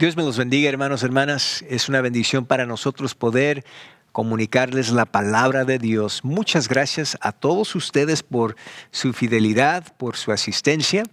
Dios me los bendiga, hermanos, hermanas. Es una bendición para nosotros poder comunicarles la palabra de Dios. Muchas gracias a todos ustedes por su fidelidad, por su asistencia.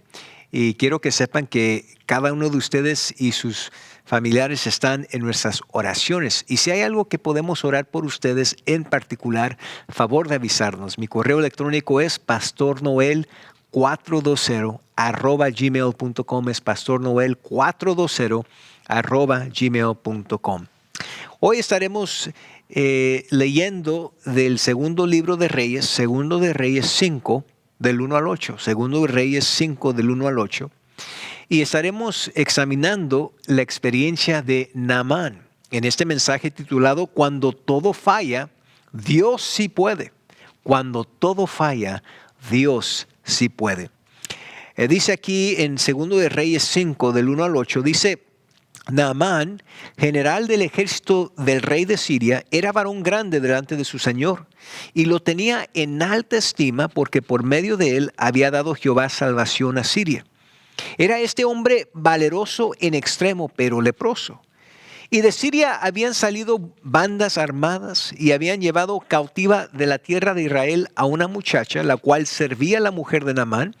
Y quiero que sepan que cada uno de ustedes y sus familiares están en nuestras oraciones. Y si hay algo que podemos orar por ustedes en particular, favor de avisarnos. Mi correo electrónico es pastornoel420@gmail.com. Es pastornoel420@gmail.com. Hoy estaremos leyendo del segundo libro de Reyes, segundo de Reyes 5, del 1 al 8. Segundo de Reyes 5, del 1 al 8. Y estaremos examinando la experiencia de Naamán en este mensaje titulado Cuando todo falla, Dios sí puede. Cuando todo falla, Dios sí puede. Dice aquí en segundo de Reyes 5, del 1 al 8, dice: Naamán, general del ejército del rey de Siria, era varón grande delante de su señor, y lo tenía en alta estima porque por medio de él había dado Jehová salvación a Siria. Era este hombre valeroso en extremo, pero leproso. Y de Siria habían salido bandas armadas y habían llevado cautiva de la tierra de Israel a una muchacha, la cual servía a la mujer de Naamán.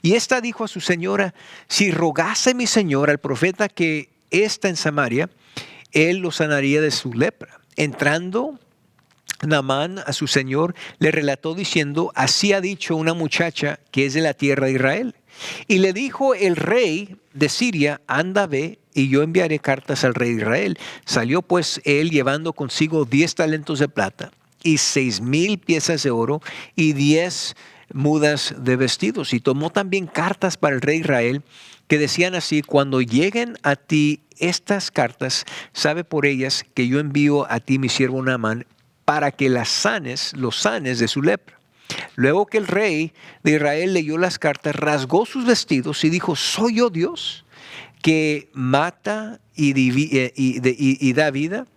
Y ésta dijo a su señora: si rogase mi señor al profeta que está en Samaria, él lo sanaría de su lepra. Entrando Naamán a su señor, le relató diciendo: así ha dicho una muchacha que es de la tierra de Israel. Y le dijo el rey de Siria: anda, ve, y yo enviaré cartas al rey de Israel. Salió pues él llevando consigo 10 talentos de plata y 6,000 piezas de oro y 10 mudas de vestidos. Y tomó también cartas para el rey de Israel que decían así: cuando lleguen a ti estas cartas, sabe por ellas que yo envío a ti mi siervo Naamán para que los sanes de su lepra. Luego que el rey de Israel leyó las cartas, rasgó sus vestidos y dijo: ¿soy yo Dios que mata y da vida,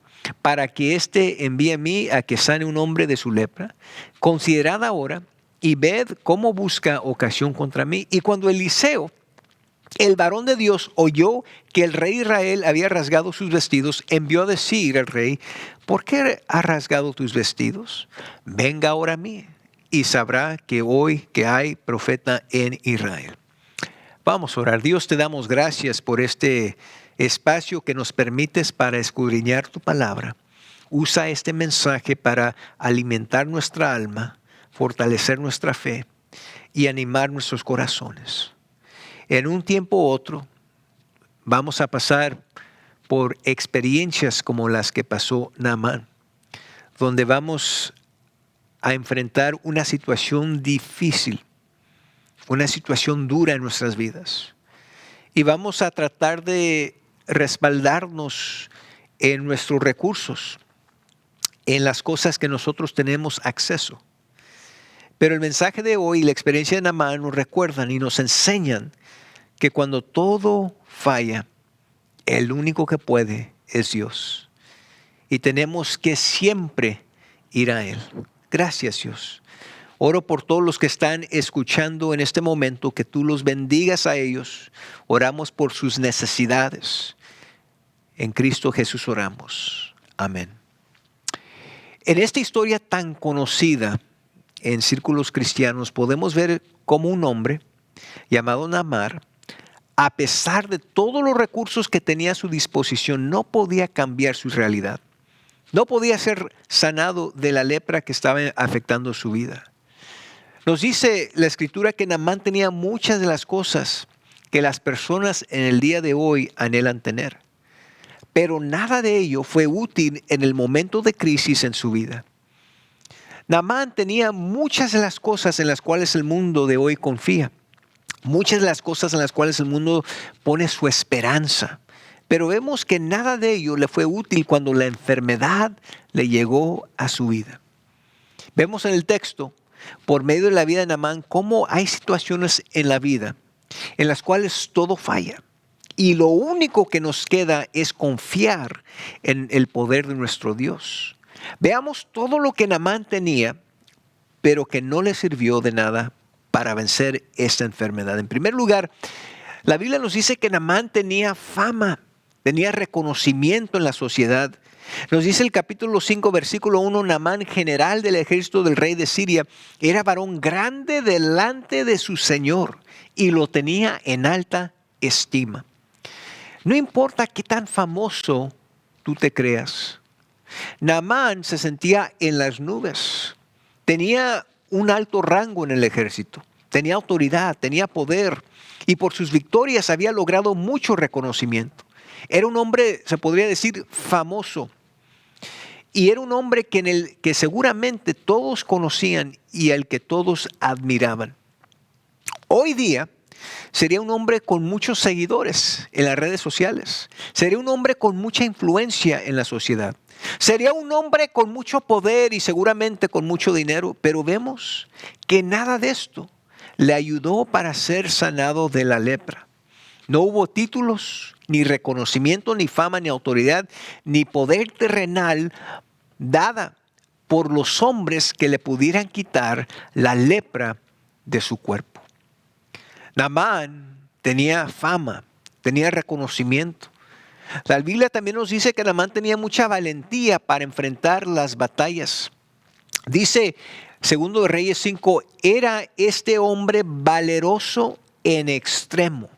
para que éste envíe a mí a que sane un hombre de su lepra? Considerad ahora y ved cómo busca ocasión contra mí. Y cuando Eliseo, el varón de Dios, oyó que el rey de Israel había rasgado sus vestidos, envió a decir al rey: ¿por qué has rasgado tus vestidos? Venga ahora a mí y sabrá que hoy que hay profeta en Israel. Vamos a orar. Dios, te damos gracias por este espacio que nos permites para escudriñar tu palabra. Usa este mensaje para alimentar nuestra alma, fortalecer nuestra fe y animar nuestros corazones. En un tiempo u otro vamos a pasar por experiencias como las que pasó Naamán, donde vamos a enfrentar una situación difícil, una situación dura en nuestras vidas. Y vamos a tratar de respaldarnos en nuestros recursos, en las cosas que nosotros tenemos acceso. Pero el mensaje de hoy y la experiencia de Naamán nos recuerdan y nos enseñan que cuando todo falla, el único que puede es Dios. Y tenemos que siempre ir a Él. Gracias, Dios. Oro por todos los que están escuchando en este momento, que tú los bendigas a ellos. Oramos por sus necesidades. En Cristo Jesús oramos. Amén. En esta historia tan conocida en círculos cristianos, podemos ver cómo un hombre llamado Naamán, a pesar de todos los recursos que tenía a su disposición, no podía cambiar su realidad. No podía ser sanado de la lepra que estaba afectando su vida. Nos dice la Escritura que Naamán tenía muchas de las cosas que las personas en el día de hoy anhelan tener. Pero nada de ello fue útil en el momento de crisis en su vida. Naamán tenía muchas de las cosas en las cuales el mundo de hoy confía. Muchas de las cosas en las cuales el mundo pone su esperanza. Pero vemos que nada de ello le fue útil cuando la enfermedad le llegó a su vida. Vemos en el texto, por medio de la vida de Naamán, cómo hay situaciones en la vida en las cuales todo falla. Y lo único que nos queda es confiar en el poder de nuestro Dios. Veamos todo lo que Naamán tenía, pero que no le sirvió de nada para vencer esta enfermedad. En primer lugar, la Biblia nos dice que Naamán tenía fama. tenía reconocimiento en la sociedad. Nos dice el capítulo 5, versículo 1, Naamán, general del ejército del rey de Siria, era varón grande delante de su señor y lo tenía en alta estima. No importa qué tan famoso tú te creas, Naamán se sentía en las nubes. Tenía un alto rango en el ejército, tenía autoridad, tenía poder y por sus victorias había logrado mucho reconocimiento. Era un hombre, se podría decir, famoso. Y era un hombre que seguramente todos conocían y al que todos admiraban. Hoy día sería un hombre con muchos seguidores en las redes sociales. Sería un hombre con mucha influencia en la sociedad. Sería un hombre con mucho poder y seguramente con mucho dinero. Pero vemos que nada de esto le ayudó para ser sanado de la lepra. No hubo títulos, ni reconocimiento, ni fama, ni autoridad, ni poder terrenal dada por los hombres que le pudieran quitar la lepra de su cuerpo. Naamán tenía fama, tenía reconocimiento. La Biblia también nos dice que Naamán tenía mucha valentía para enfrentar las batallas. Dice, segundo de Reyes 5, era este hombre valeroso en extremo.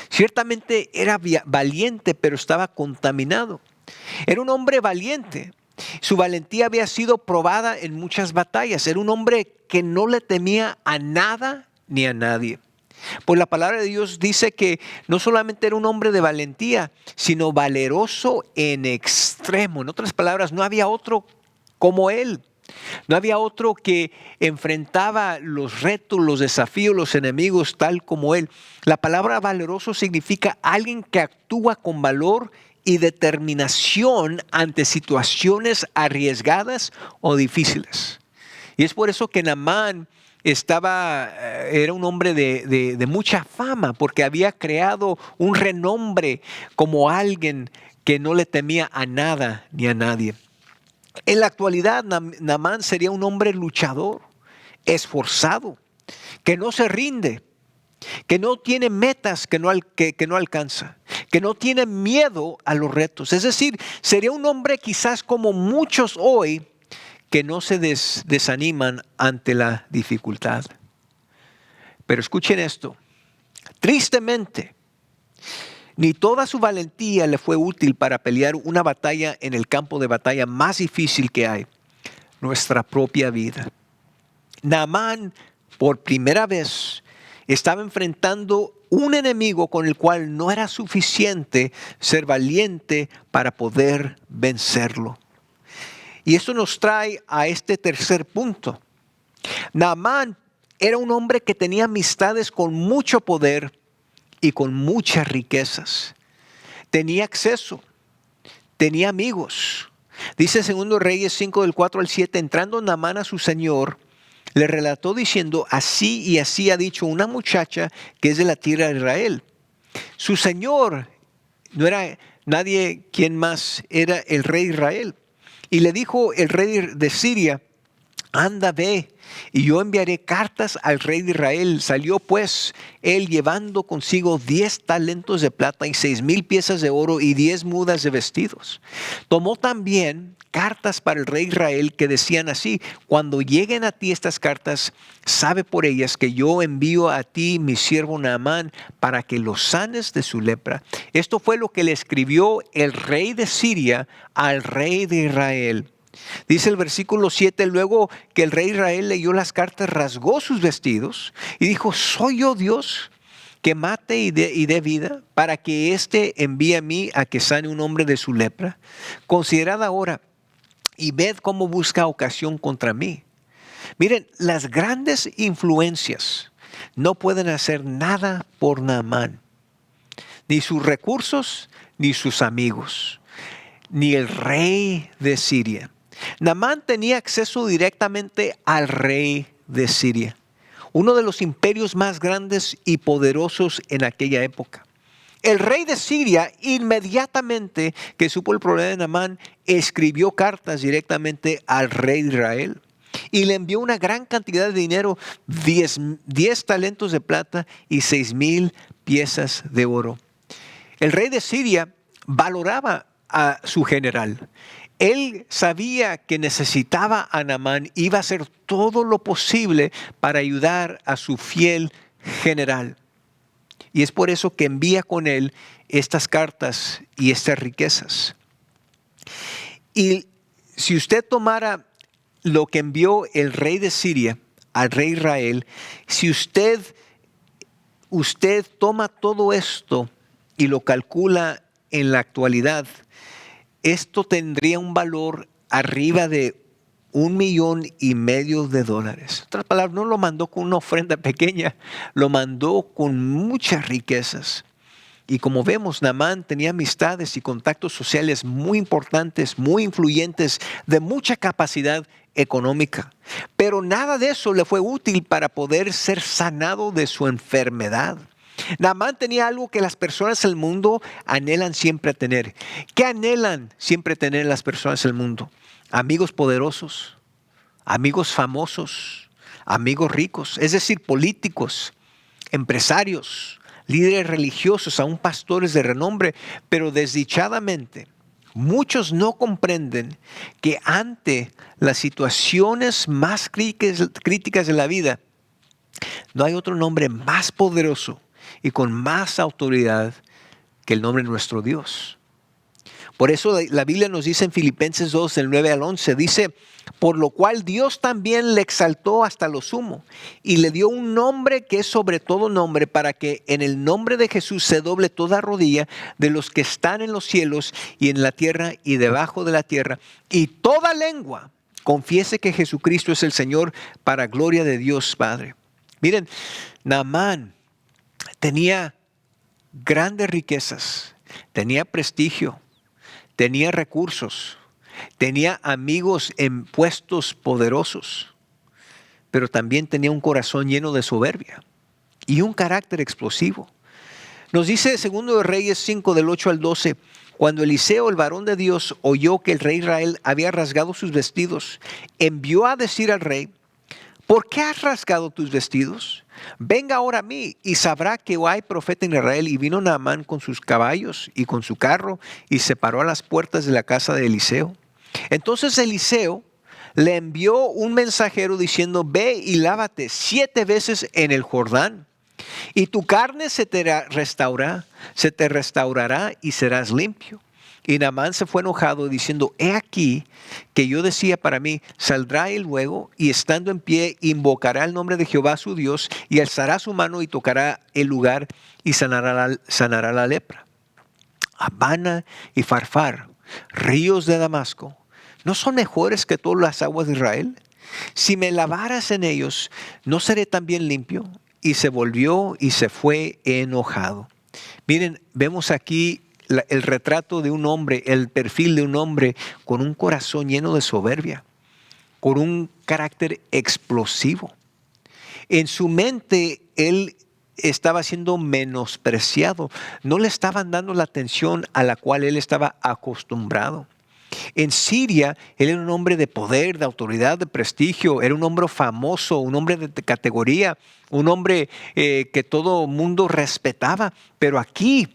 Ciertamente era valiente, pero estaba contaminado. Era un hombre valiente. Su valentía había sido probada en muchas batallas. Era un hombre que no le temía a nada ni a nadie. Pues la palabra de Dios dice que no solamente era un hombre de valentía, sino valeroso en extremo. En otras palabras, no había otro como él. No había otro que enfrentaba los retos, los desafíos, los enemigos tal como él. La palabra valeroso significa alguien que actúa con valor y determinación ante situaciones arriesgadas o difíciles. Y es por eso que Naamán era un hombre de mucha fama, porque había creado un renombre como alguien que no le temía a nada ni a nadie. En la actualidad, Naamán sería un hombre luchador, esforzado, que no se rinde, que no tiene metas que no alcanza, que no tiene miedo a los retos. Es decir, sería un hombre quizás como muchos hoy que no se desaniman ante la dificultad. Pero escuchen esto, tristemente, ni toda su valentía le fue útil para pelear una batalla en el campo de batalla más difícil que hay, nuestra propia vida. Naamán, por primera vez, estaba enfrentando un enemigo con el cual no era suficiente ser valiente para poder vencerlo. Y esto nos trae a este tercer punto. Naamán era un hombre que tenía amistades con mucho poder y con muchas riquezas. Tenía acceso, tenía amigos. Dice 2 Reyes 5 del 4 al 7, entrando Naamán a su señor, le relató diciendo, así y así ha dicho una muchacha que es de la tierra de Israel. Su señor no era nadie quien más, era el rey de Israel. Y le dijo el rey de Siria, anda, ve, y yo enviaré cartas al rey de Israel. Salió pues él llevando consigo 10 talentos de plata y 6,000 piezas de oro y 10 mudas de vestidos. Tomó también cartas para el rey de Israel que decían así, cuando lleguen a ti estas cartas, sabe por ellas que yo envío a ti mi siervo Naamán para que lo sanes de su lepra. Esto fue lo que le escribió el rey de Siria al rey de Israel. Dice el versículo 7, luego que el rey de Israel leyó las cartas, rasgó sus vestidos y dijo, ¿soy yo Dios que mate y dé vida para que éste envíe a mí a que sane un hombre de su lepra? Considerad ahora y ved cómo busca ocasión contra mí. Miren, las grandes influencias no pueden hacer nada por Naamán, ni sus recursos, ni sus amigos, ni el rey de Siria. Naamán tenía acceso directamente al rey de Siria, uno de los imperios más grandes y poderosos en aquella época. El rey de Siria, inmediatamente que supo el problema de Naamán, escribió cartas directamente al rey de Israel y le envió una gran cantidad de dinero, 10 talentos de plata y 6,000 piezas de oro. El rey de Siria valoraba a su general. Él sabía que necesitaba a Naamán, iba a hacer todo lo posible para ayudar a su fiel general. Y es por eso que envía con él estas cartas y estas riquezas. Y si usted tomara lo que envió el rey de Siria al rey Israel, si usted toma todo esto y lo calcula en la actualidad, esto tendría un valor arriba de $1,500,000. En otras palabras, no lo mandó con una ofrenda pequeña, lo mandó con muchas riquezas. Y como vemos, Naamán tenía amistades y contactos sociales muy importantes, muy influyentes, de mucha capacidad económica. Pero nada de eso le fue útil para poder ser sanado de su enfermedad. Naamán tenía algo que las personas del mundo anhelan siempre tener. ¿Qué anhelan siempre tener las personas del mundo? Amigos poderosos, amigos famosos, amigos ricos, es decir, políticos, empresarios, líderes religiosos, aún pastores de renombre. Pero desdichadamente, muchos no comprenden que ante las situaciones más críticas de la vida, no hay otro nombre más poderoso y con más autoridad que el nombre de nuestro Dios. Por eso la Biblia nos dice en Filipenses 2, del 9 al 11, dice: por lo cual Dios también le exaltó hasta lo sumo y le dio un nombre que es sobre todo nombre, para que en el nombre de Jesús se doble toda rodilla de los que están en los cielos y en la tierra y debajo de la tierra, y toda lengua confiese que Jesucristo es el Señor, para gloria de Dios Padre. Miren, Naamán tenía grandes riquezas, tenía prestigio, tenía recursos, tenía amigos en puestos poderosos, pero también tenía un corazón lleno de soberbia y un carácter explosivo. Nos dice 2 de Reyes 5, del 8 al 12, cuando Eliseo, el varón de Dios, oyó que el rey Israel había rasgado sus vestidos, envió a decir al rey: ¿por qué has rasgado tus vestidos? Venga ahora a mí y sabrá que hay profeta en Israel. Y vino Naamán con sus caballos y con su carro y se paró a las puertas de la casa de Eliseo. Entonces Eliseo le envió un mensajero diciendo: ve y lávate 7 veces en el Jordán, y tu carne se te restaurará y serás limpio. Y Naamán se fue enojado diciendo: he aquí que yo decía para mí, saldrá él luego y estando en pie invocará el nombre de Jehová su Dios y alzará su mano y tocará el lugar y sanará la lepra. Abana y Farfar, ríos de Damasco, ¿no son mejores que todas las aguas de Israel? Si me lavaras en ellos, ¿no seré también limpio? Y se volvió y se fue enojado. Miren, vemos aquí el retrato de un hombre, el perfil de un hombre con un corazón lleno de soberbia, con un carácter explosivo. En su mente él estaba siendo menospreciado, no le estaban dando la atención a la cual él estaba acostumbrado. En Siria, él era un hombre de poder, de autoridad, de prestigio, era un hombre famoso, un hombre de categoría, un hombre que todo mundo respetaba. Pero aquí,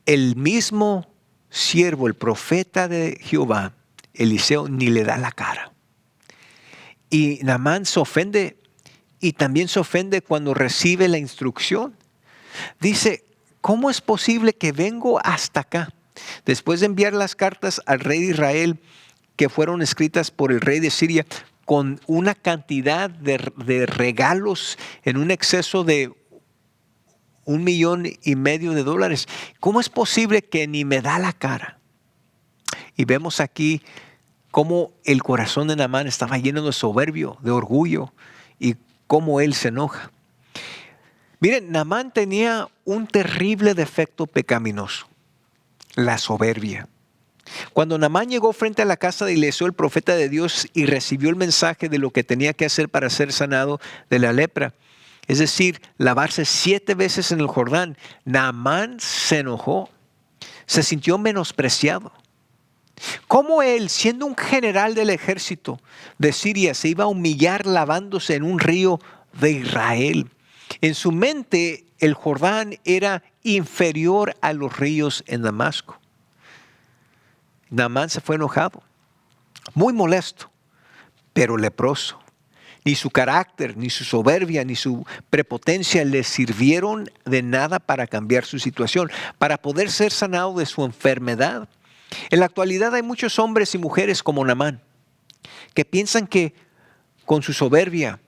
el mismo siervo, el profeta de Jehová, Eliseo, ni le da la cara. Y Naamán se ofende, y también se ofende cuando recibe la instrucción. Dice: ¿cómo es posible que vengo hasta acá? Después de enviar las cartas al rey de Israel, que fueron escritas por el rey de Siria, con una cantidad de regalos en un exceso de $1,500,000. ¿Cómo es posible que ni me da la cara? Y vemos aquí cómo el corazón de Naamán estaba lleno de soberbio, de orgullo, y cómo él se enoja. Miren, Naamán tenía un terrible defecto pecaminoso: la soberbia. Cuando Naamán llegó frente a la casa de Eliseo, el profeta de Dios, y recibió el mensaje de lo que tenía que hacer para ser sanado de la lepra, es decir, lavarse 7 veces en el Jordán, Naamán se enojó, se sintió menospreciado. ¿Cómo él, siendo un general del ejército de Siria, se iba a humillar lavándose en un río de Israel? En su mente, el Jordán era inferior a los ríos en Damasco. Naamán se fue enojado, muy molesto, pero leproso. Ni su carácter, ni su soberbia, ni su prepotencia le sirvieron de nada para cambiar su situación, para poder ser sanado de su enfermedad. En la actualidad hay muchos hombres y mujeres como Naamán, que piensan que con su soberbia,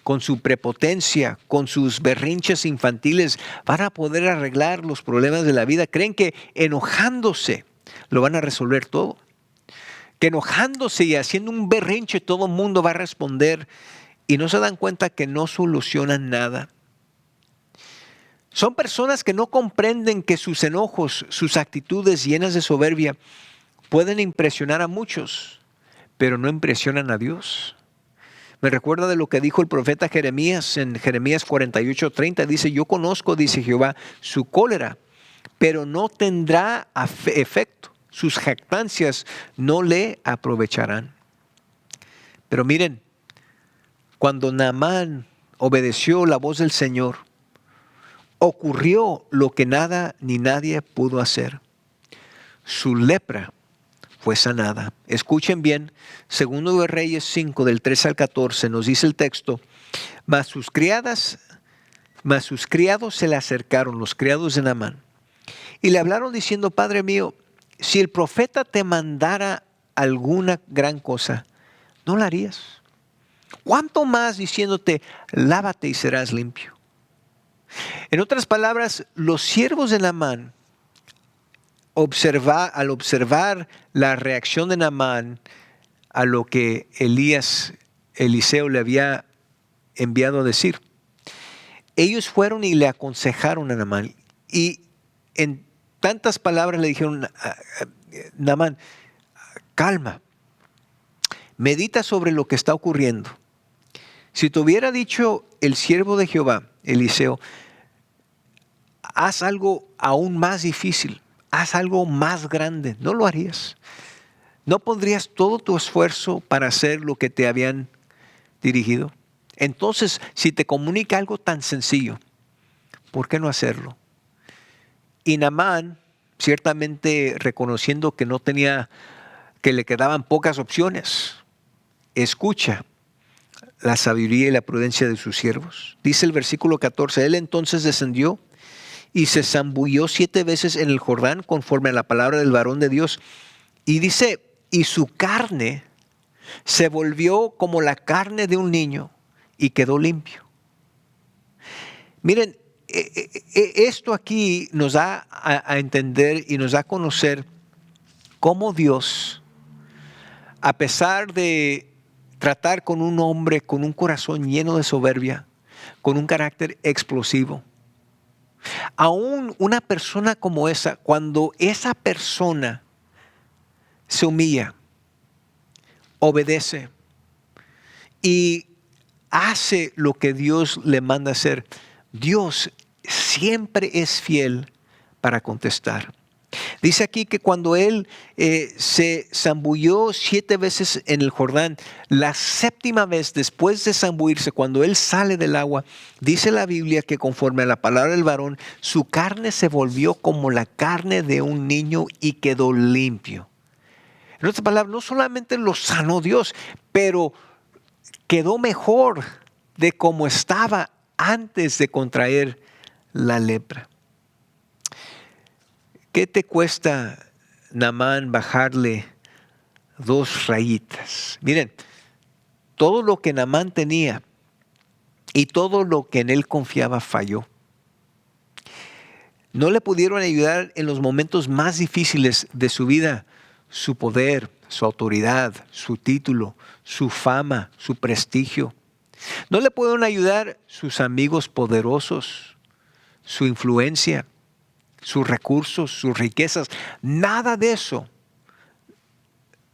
con su prepotencia, con sus berrinches infantiles, van a poder arreglar los problemas de la vida. Creen que enojándose lo van a resolver todo. Que enojándose y haciendo un berrinche todo el mundo va a responder, y no se dan cuenta que no solucionan nada. Son personas que no comprenden que sus enojos, sus actitudes llenas de soberbia pueden impresionar a muchos, pero no impresionan a Dios. Me recuerda de lo que dijo el profeta Jeremías en Jeremías 48:30. Dice, yo conozco, dice Jehová, su cólera, pero no tendrá efecto. Sus jactancias no le aprovecharán. Pero miren, cuando Naamán obedeció la voz del Señor, ocurrió lo que nada ni nadie pudo hacer. Su lepra fue sanada. Escuchen bien, 2 de Reyes 5, del 13 al 14, nos dice el texto, mas sus criados se le acercaron, los criados de Naamán, y le hablaron diciendo, Padre mío, si el profeta te mandara alguna gran cosa, ¿no la harías? ¿Cuánto más diciéndote, lávate y serás limpio? En otras palabras, los siervos de Naamán, al observar la reacción de Naamán a lo que Eliseo le había enviado a decir, ellos fueron y le aconsejaron a Naamán. Y en tantas palabras le dijeron, Naamán, calma, medita sobre lo que está ocurriendo. Si te hubiera dicho el siervo de Jehová, Eliseo, haz algo aún más difícil, haz algo más grande, ¿no lo harías? ¿No pondrías todo tu esfuerzo para hacer lo que te habían dirigido? Entonces, si te comunica algo tan sencillo, ¿por qué no hacerlo? Y Naamán, ciertamente reconociendo que que le quedaban pocas opciones, escucha la sabiduría y la prudencia de sus siervos. Dice el versículo 14, él entonces descendió y se zambulló 7 veces en el Jordán conforme a la palabra del varón de Dios. Y dice, y su carne se volvió como la carne de un niño y quedó limpio. Miren, esto aquí nos da a entender y nos da a conocer cómo Dios, a pesar de tratar con un hombre con un corazón lleno de soberbia, con un carácter explosivo, aún una persona como esa, cuando esa persona se humilla, obedece y hace lo que Dios le manda hacer, Dios siempre es fiel para contestar. Dice aquí que cuando él se zambulló 7 veces en el Jordán, la 7ª vez después de zambullirse, cuando él sale del agua, dice la Biblia que conforme a la palabra del varón, su carne se volvió como la carne de un niño y quedó limpio. En otras palabras, no solamente lo sanó Dios, pero quedó mejor de como estaba antes de contraer la lepra. ¿Qué te cuesta, Naamán, bajarle 2 rayitas? Miren, todo lo que Naamán tenía y todo lo que en él confiaba falló. No le pudieron ayudar en los momentos más difíciles de su vida, su poder, su autoridad, su título, su fama, su prestigio. No le pudieron ayudar sus amigos poderosos, su influencia, sus recursos, sus riquezas. Nada de eso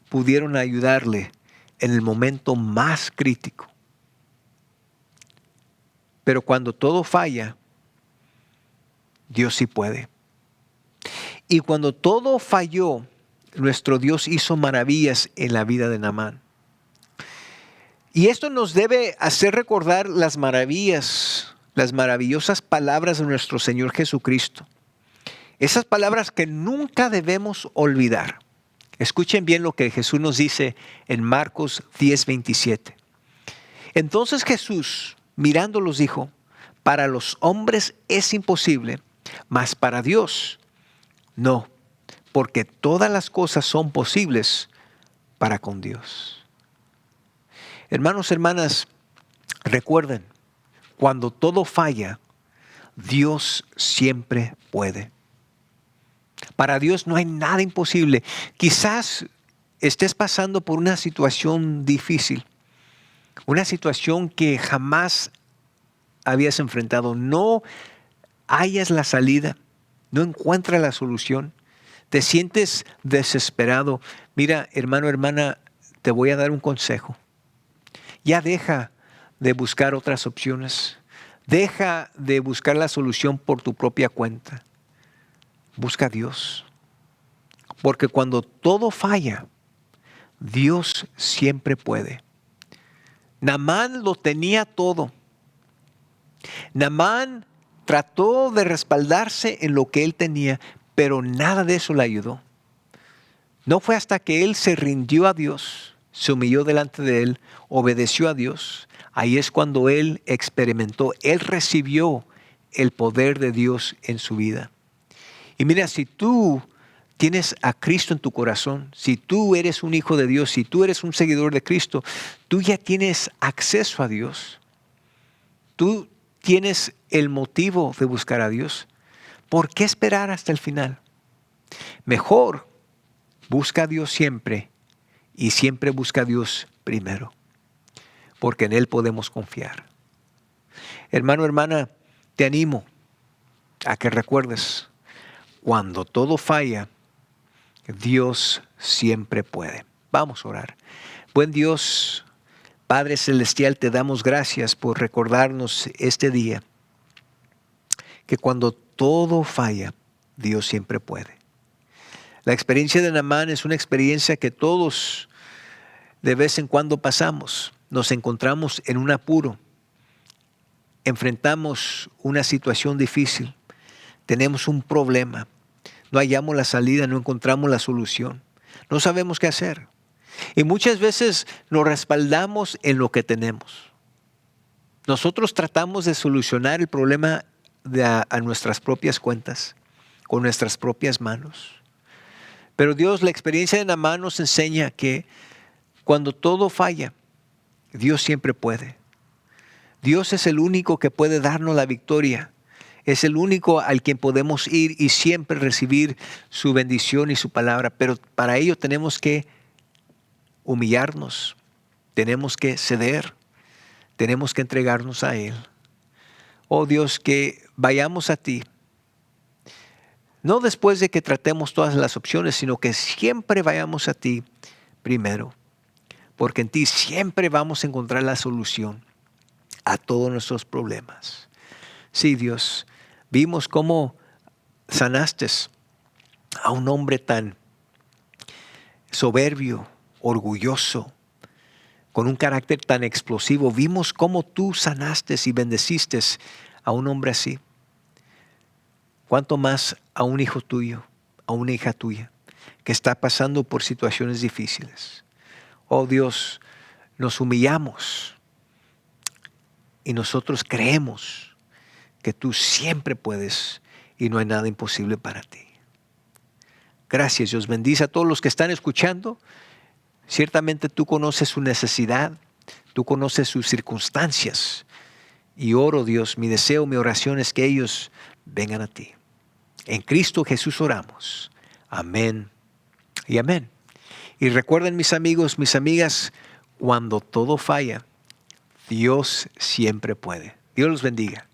pudieron ayudarle en el momento más crítico. Pero cuando todo falla, Dios sí puede. Y cuando todo falló, nuestro Dios hizo maravillas en la vida de Naamán. Y esto nos debe hacer recordar las maravillas, las maravillosas palabras de nuestro Señor Jesucristo. Esas palabras que nunca debemos olvidar. Escuchen bien lo que Jesús nos dice en Marcos 10:27. Entonces Jesús, mirándolos, dijo: para los hombres es imposible, mas para Dios no, porque todas las cosas son posibles para con Dios. Hermanos, hermanas, recuerden, cuando todo falla, Dios siempre puede. Para Dios no hay nada imposible. Quizás estés pasando por una situación difícil, una situación que jamás habías enfrentado. No hayas la salida, no encuentras la solución. Te sientes desesperado. Mira, hermano, hermana, te voy a dar un consejo. Ya deja de buscar otras opciones. Deja de buscar la solución por tu propia cuenta. Busca a Dios. Porque cuando todo falla, Dios siempre puede. Naamán lo tenía todo. Naamán trató de respaldarse en lo que él tenía, pero nada de eso le ayudó. No fue hasta que él se rindió a Dios, se humilló delante de él, obedeció a Dios. Ahí es cuando él experimentó, él recibió el poder de Dios en su vida. Y mira, si tú tienes a Cristo en tu corazón, si tú eres un hijo de Dios, si tú eres un seguidor de Cristo, tú ya tienes acceso a Dios. Tú tienes el motivo de buscar a Dios. ¿Por qué esperar hasta el final? Mejor busca a Dios siempre y siempre busca a Dios primero, porque en Él podemos confiar. Hermano, hermana, te animo a que recuerdes, cuando todo falla, Dios siempre puede. Vamos a orar. Buen Dios, Padre Celestial, te damos gracias por recordarnos este día, que cuando todo falla, Dios siempre puede. La experiencia de Naamán es una experiencia que todos de vez en cuando pasamos. Nos encontramos en un apuro, enfrentamos una situación difícil, tenemos un problema, no hallamos la salida, no encontramos la solución, no sabemos qué hacer. Y muchas veces nos respaldamos en lo que tenemos. Nosotros tratamos de solucionar el problema a nuestras propias cuentas, con nuestras propias manos. Pero Dios, la experiencia de Naamán nos enseña que cuando todo falla, Dios siempre puede. Dios es el único que puede darnos la victoria. Es el único al quien podemos ir y siempre recibir su bendición y su palabra. Pero para ello tenemos que humillarnos, tenemos que ceder, tenemos que entregarnos a Él. Oh Dios, que vayamos a ti. No después de que tratemos todas las opciones, sino que siempre vayamos a ti primero. Porque en ti siempre vamos a encontrar la solución a todos nuestros problemas. Sí, Dios, vimos cómo sanaste a un hombre tan soberbio, orgulloso, con un carácter tan explosivo. Vimos cómo tú sanaste y bendeciste a un hombre así. ¿Cuánto más a un hijo tuyo, a una hija tuya, que está pasando por situaciones difíciles? Oh Dios, nos humillamos y nosotros creemos que tú siempre puedes y no hay nada imposible para ti. Gracias, Dios. Bendice a todos los que están escuchando. Ciertamente tú conoces su necesidad, tú conoces sus circunstancias. Y oro, Dios, mi deseo, mi oración es que ellos vengan a ti. En Cristo Jesús oramos. Amén y amén. Y recuerden, mis amigos, mis amigas, cuando todo falla, Dios siempre puede. Dios los bendiga.